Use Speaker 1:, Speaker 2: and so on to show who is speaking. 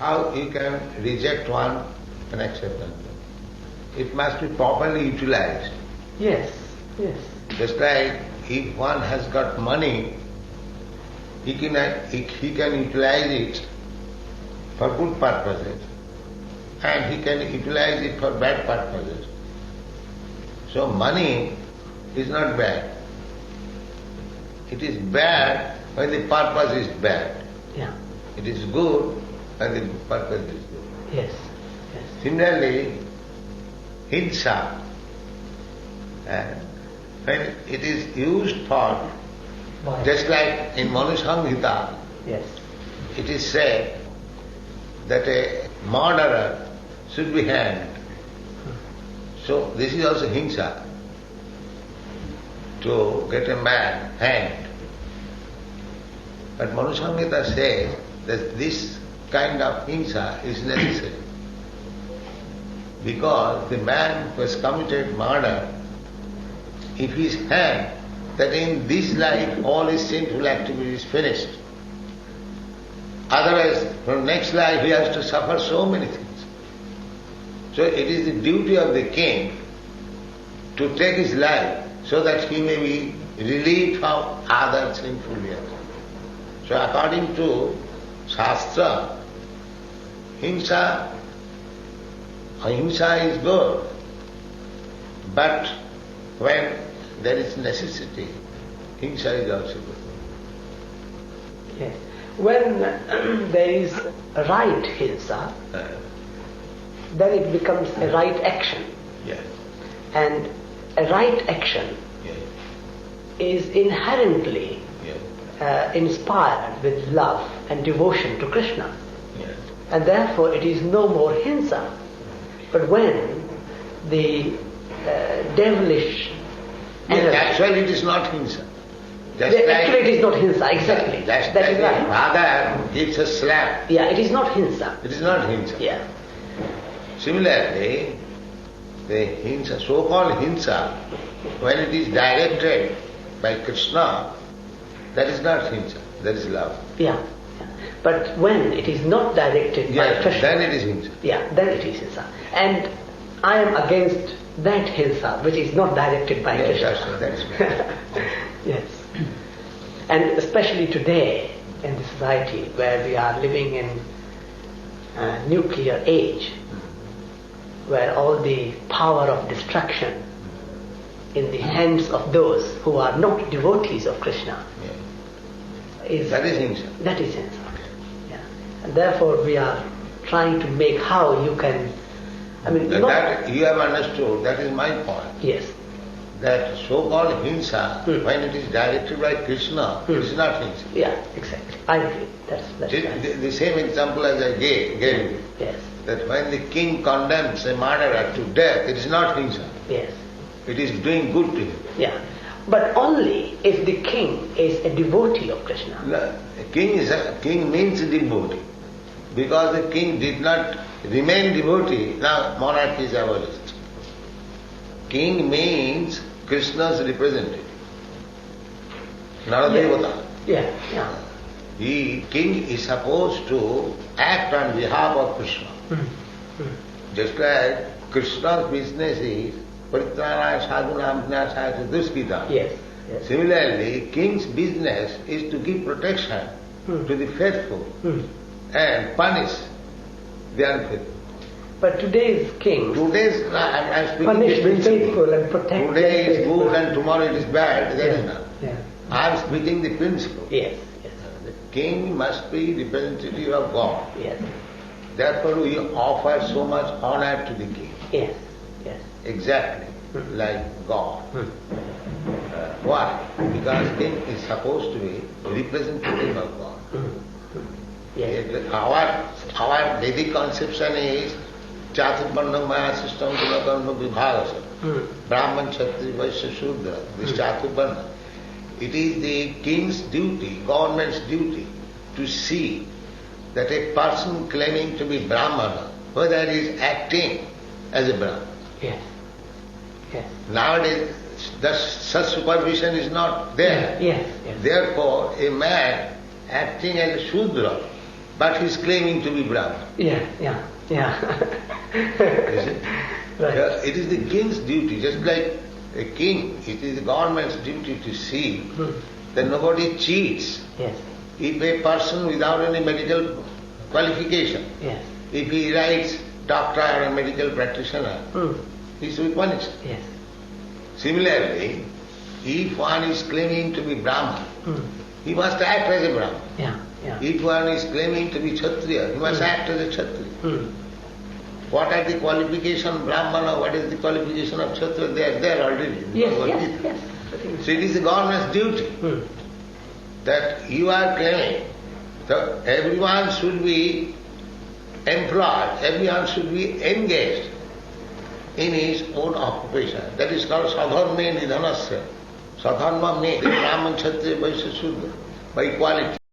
Speaker 1: how you can reject one and accept another? It must be properly utilized.
Speaker 2: Yes, yes.
Speaker 1: Just like if one has got money, he can utilize it for good purposes and he can utilize it for bad purposes. So money is not bad. It is bad when the purpose is bad.
Speaker 2: Yeah.
Speaker 1: It is good when the purpose is good.
Speaker 2: Yes, yes.
Speaker 1: Similarly, hinsa, when it is used for,
Speaker 2: Why?
Speaker 1: just like in Manu Samhita,
Speaker 2: Yes.
Speaker 1: it is said that a murderer should be hanged. So this is also hinsa, to get a man hanged. But Manu Samhita says that this kind of hinsa is necessary because the man who has committed murder, if he is hanged, that in this life all his sinful activity is finished. Otherwise, from next life he has to suffer so many things. So it is the duty of the king to take his life so that he may be relieved from other sinful years. So according to Shastra, ahimsa is good, but when there is necessity, hinsa is also good.
Speaker 2: Yes. When there is right hinsa, then it becomes a right action.
Speaker 1: Yes.
Speaker 2: And a right action
Speaker 1: Yes.
Speaker 2: is inherently
Speaker 1: Yes.
Speaker 2: inspired with love and devotion to Krishna.
Speaker 1: Yes.
Speaker 2: And therefore it is no more hinsa. But when the devilish energy...
Speaker 1: Actually it is not hinsa.
Speaker 2: Actually it is not hinsa, exactly.
Speaker 1: That
Speaker 2: That is
Speaker 1: is
Speaker 2: right.
Speaker 1: Father gives a slap.
Speaker 2: Yeah, it is not hinsa.
Speaker 1: It is not hinsa.
Speaker 2: Yeah.
Speaker 1: Similarly, the hinsa, so-called hinsa, when it is directed by Krishna, that is not hinsa, that is love.
Speaker 2: Yeah. But when it is not directed by Krishna,
Speaker 1: then it is hinsa.
Speaker 2: Yeah, then it is hinsa. And I am against that hinsa which is not directed by Krishna.
Speaker 1: That is right.
Speaker 2: Yes. And especially today in the society where we are living in a nuclear age, where all the power of destruction in the hands of those who are not devotees of Krishna is...
Speaker 1: That is hinsa.
Speaker 2: That is hinsa. Yeah. And therefore we are trying to make how you can...
Speaker 1: That you have understood, that is my point.
Speaker 2: Yes.
Speaker 1: That so-called hinsa, when it is directed by Krishna, it is not hinsa.
Speaker 2: Yeah, exactly. I agree. That's right.
Speaker 1: The same example as I gave you.
Speaker 2: Yes.
Speaker 1: That when the king condemns a murderer to death, it is not hinsa.
Speaker 2: Yes.
Speaker 1: It is doing good to him.
Speaker 2: Yeah. But only if the king is a devotee of Krishna.
Speaker 1: King means devotee. Because the king did not remain devotee, now monarchy is abolished. King means Krishna's representative, not a devata.
Speaker 2: Yeah, yeah.
Speaker 1: King is supposed to act on behalf of Krishna. Just like Krishna's business is Paritranaya sadhunam vinasaya duskita.
Speaker 2: Yes, yes.
Speaker 1: Similarly, king's business is to give protection to the faithful and punish the unfaithful.
Speaker 2: But today's king
Speaker 1: I'm speaking
Speaker 2: punish
Speaker 1: the
Speaker 2: the
Speaker 1: principle.
Speaker 2: faithful and protect
Speaker 1: Today
Speaker 2: the
Speaker 1: is
Speaker 2: faithful.
Speaker 1: good and tomorrow it is bad, that is not.
Speaker 2: Yeah.
Speaker 1: I am speaking the principle.
Speaker 2: Yes, yes.
Speaker 1: The king must be representative of God.
Speaker 2: Yes.
Speaker 1: Therefore we offer so much honor to the king.
Speaker 2: Yes, yes.
Speaker 1: Exactly like God. Why? Because king is supposed to be representative of God.
Speaker 2: Yes.
Speaker 1: Our Vedic conception is Chaturvarna Maya system Gulakarna Vibhagasa. Brahman, Kshatriya, Vaishya, Shudra. This Chaturvarna. It is the king's duty, government's duty, to see that a person claiming to be Brahmana, whether he is acting as a Brahman.
Speaker 2: Yes. Yes.
Speaker 1: Nowadays, such supervision is not there.
Speaker 2: Yes, yes.
Speaker 1: Therefore, a man acting as a Shudra but he's claiming to be Brahman.
Speaker 2: Yeah.
Speaker 1: Is it?
Speaker 2: Right.
Speaker 1: It is the king's duty, just like a king, it is the government's duty to see that nobody cheats.
Speaker 2: Yes.
Speaker 1: If a person without any medical qualification,
Speaker 2: Yes.
Speaker 1: if he writes doctor or a medical practitioner, he should be punished.
Speaker 2: Yes.
Speaker 1: Similarly, if one is claiming to be Brahman, he must act as a Brahman.
Speaker 2: Yeah.
Speaker 1: If one is claiming to be Kshatriya, he must act as a Kshatriya. What are the qualification Brahmana, what is the qualification of Kshatriya? They are there already.
Speaker 2: Yes.
Speaker 1: So it is the government's duty that you are claiming that everyone should be employed, everyone should be engaged in his own occupation. That is called sadharma nidhanasya. Sadharma means Brahman, Kshatriya, Vaishya, Shudra, by equality.